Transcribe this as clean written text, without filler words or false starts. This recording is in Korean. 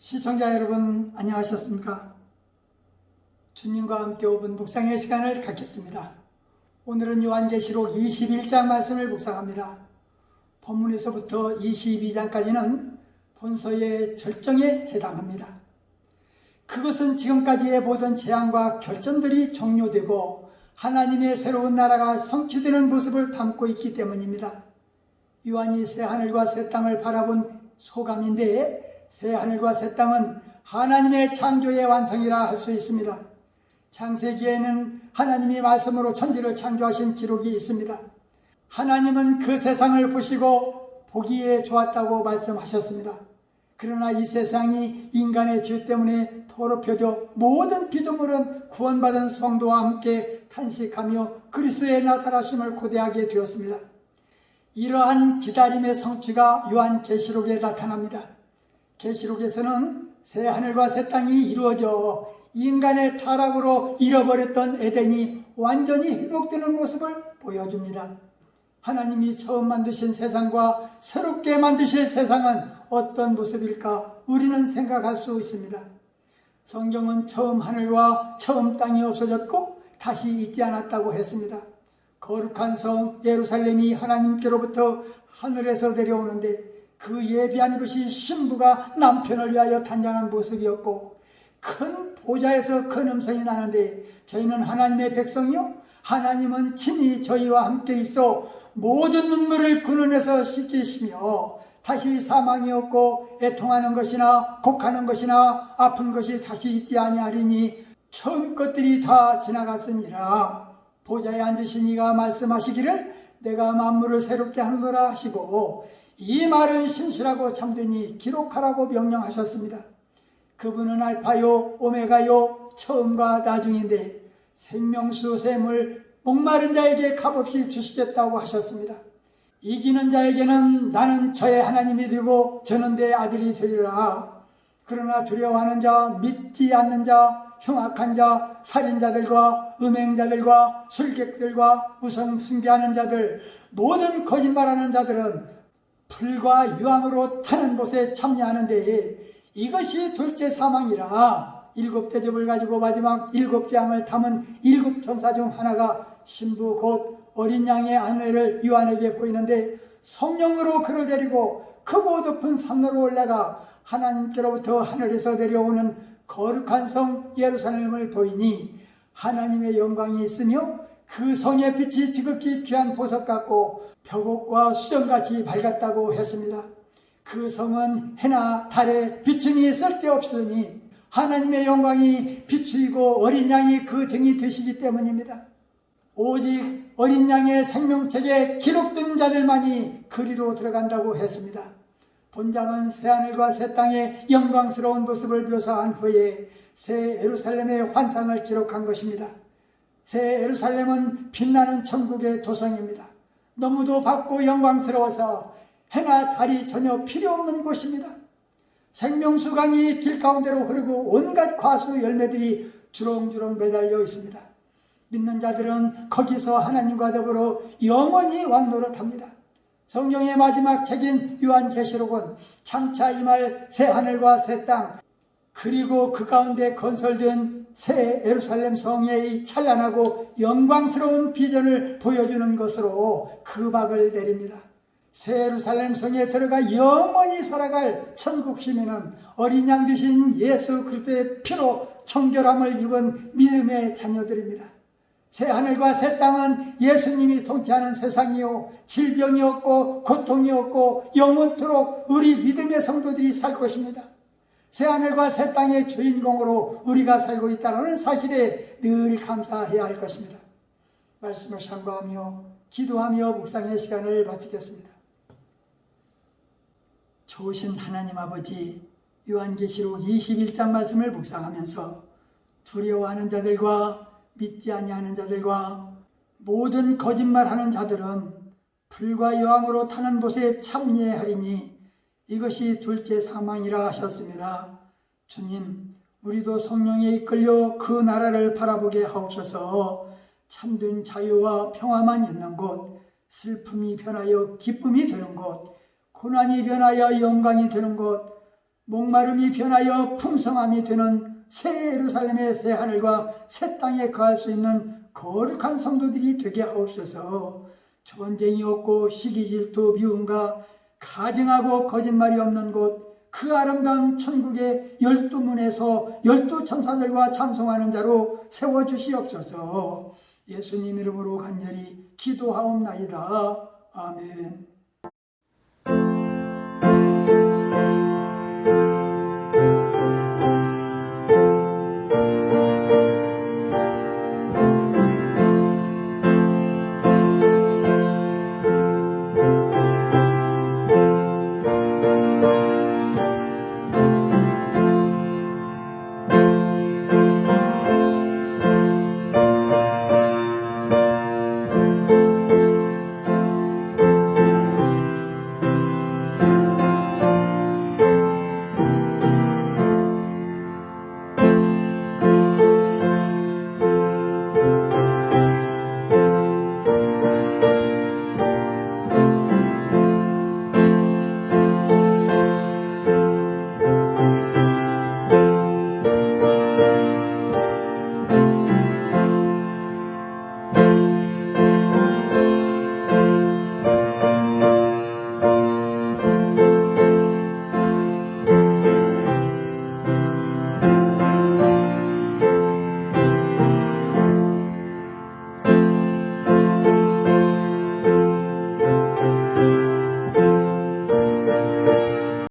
시청자 여러분 안녕하셨습니까? 주님과 함께 5분 묵상의 시간을 갖겠습니다. 오늘은 요한계시록 21장 말씀을 묵상합니다. 본문에서부터 22장까지는 본서의 절정에 해당합니다. 그것은 지금까지의 모든 재앙과 결전들이 종료되고 하나님의 새로운 나라가 성취되는 모습을 담고 있기 때문입니다. 요한이 새 하늘과 새 땅을 바라본 소감인데 새 하늘과 새 땅은 하나님의 창조의 완성이라 할 수 있습니다. 창세기에는 하나님이 말씀으로 천지를 창조하신 기록이 있습니다. 하나님은 그 세상을 보시고 보기에 좋았다고 말씀하셨습니다. 그러나 이 세상이 인간의 죄 때문에 더럽혀져 모든 피조물은 구원받은 성도와 함께 탄식하며 그리스도의 나타나심을 고대하게 되었습니다. 이러한 기다림의 성취가 요한계시록에 나타납니다. 계시록에서는 새 하늘과 새 땅이 이루어져 인간의 타락으로 잃어버렸던 에덴이 완전히 회복되는 모습을 보여줍니다. 하나님이 처음 만드신 세상과 새롭게 만드실 세상은 어떤 모습일까 우리는 생각할 수 있습니다. 성경은 처음 하늘과 처음 땅이 없어졌고 다시 있지 않았다고 했습니다. 거룩한 성 예루살렘이 하나님께로부터 하늘에서 내려오는데 그 예비한 것이 신부가 남편을 위하여 단장한 모습이었고 큰 보좌에서 큰 음성이 나는데 저희는 하나님의 백성이요 하나님은 친히 저희와 함께 있어 모든 눈물을 그 눈에서 씻기시며 다시 사망이 없고 애통하는 것이나 곡하는 것이나 아픈 것이 다시 있지 아니하리니 처음 것들이 다 지나갔으니라. 보좌에 앉으신 이가 말씀하시기를 내가 만물을 새롭게 하노라 하시고 이 말은 신실하고 참되니 기록하라고 명령하셨습니다. 그분은 알파요 오메가요 처음과 나중인데 생명수 샘을 목마른 자에게 값없이 주시겠다고 하셨습니다. 이기는 자에게는 나는 저의 하나님이 되고 저는 내 아들이 되리라. 그러나 두려워하는 자, 믿지 않는 자, 흉악한 자, 살인자들과 음행자들과 술객들과 우상 숭배하는 자들, 모든 거짓말하는 자들은 불과 유황으로 타는 곳에 참여하는데 이것이 둘째 사망이라. 7 대접을 가지고 마지막 7 재앙을 담은 7 천사 중 하나가 신부 곧 어린 양의 아내를 요한에게 보이는데 성령으로 그를 데리고 크고 높은 산으로 올라가 하나님께로부터 하늘에서 내려오는 거룩한 성 예루살렘을 보이니 하나님의 영광이 있으며 그 성의 빛이 지극히 귀한 보석 같고 벽옥과 수정같이 밝았다고 했습니다. 그 성은 해나 달에 비춤이 쓸데없으니 하나님의 영광이 비추이고 어린 양이 그 등이 되시기 때문입니다. 오직 어린 양의 생명책에 기록된 자들만이 그리로 들어간다고 했습니다. 본장은 새하늘과 새 땅의 영광스러운 모습을 묘사한 후에 새 예루살렘의 환상을 기록한 것입니다. 새 예루살렘은 빛나는 천국의 도성입니다. 너무도 밝고 영광스러워서 해나 달이 전혀 필요 없는 곳입니다. 생명수 강이 길가운데로 흐르고 온갖 과수 열매들이 주렁주렁 매달려 있습니다. 믿는 자들은 거기서 하나님과 더불어 영원히 왕노릇합니다. 성경의 마지막 책인 요한계시록은 장차 임할 새 하늘과 새 땅 그리고 그 가운데 건설된 새 예루살렘 성의 찬란하고 영광스러운 비전을 보여주는 것으로 급박을 내립니다. 새 예루살렘 성에 들어가 영원히 살아갈 천국 시민은 어린 양 되신 예수 그리스도의 피로 청결함을 입은 믿음의 자녀들입니다. 새 하늘과 새 땅은 예수님이 통치하는 세상이요 질병이 없고 고통이 없고 영원토록 우리 믿음의 성도들이 살 것입니다. 새 하늘과 새 땅의 주인공으로 우리가 살고 있다는 사실에 늘 감사해야 할 것입니다. 말씀을 참고하며 기도하며 묵상의 시간을 마치겠습니다. 좋으신 하나님 아버지, 요한계시록 21장 말씀을 묵상하면서 두려워하는 자들과 믿지 아니하는 자들과 모든 거짓말하는 자들은 불과 여왕으로 타는 곳에 참여하리니 이것이 둘째 사망이라 하셨습니다. 주님, 우리도 성령에 이끌려 그 나라를 바라보게 하옵소서. 참된 자유와 평화만 있는 곳, 슬픔이 변하여 기쁨이 되는 곳, 고난이 변하여 영광이 되는 곳, 목마름이 변하여 풍성함이 되는 새 예루살렘의 새 하늘과 새 땅에 거할 수 있는 거룩한 성도들이 되게 하옵소서. 전쟁이 없고 시기 질투 미움과 가증하고 거짓말이 없는 곳, 그 아름다운 천국의 12문에서 12천사들과 찬송하는 자로 세워주시옵소서. 예수님 이름으로 간절히 기도하옵나이다. 아멘.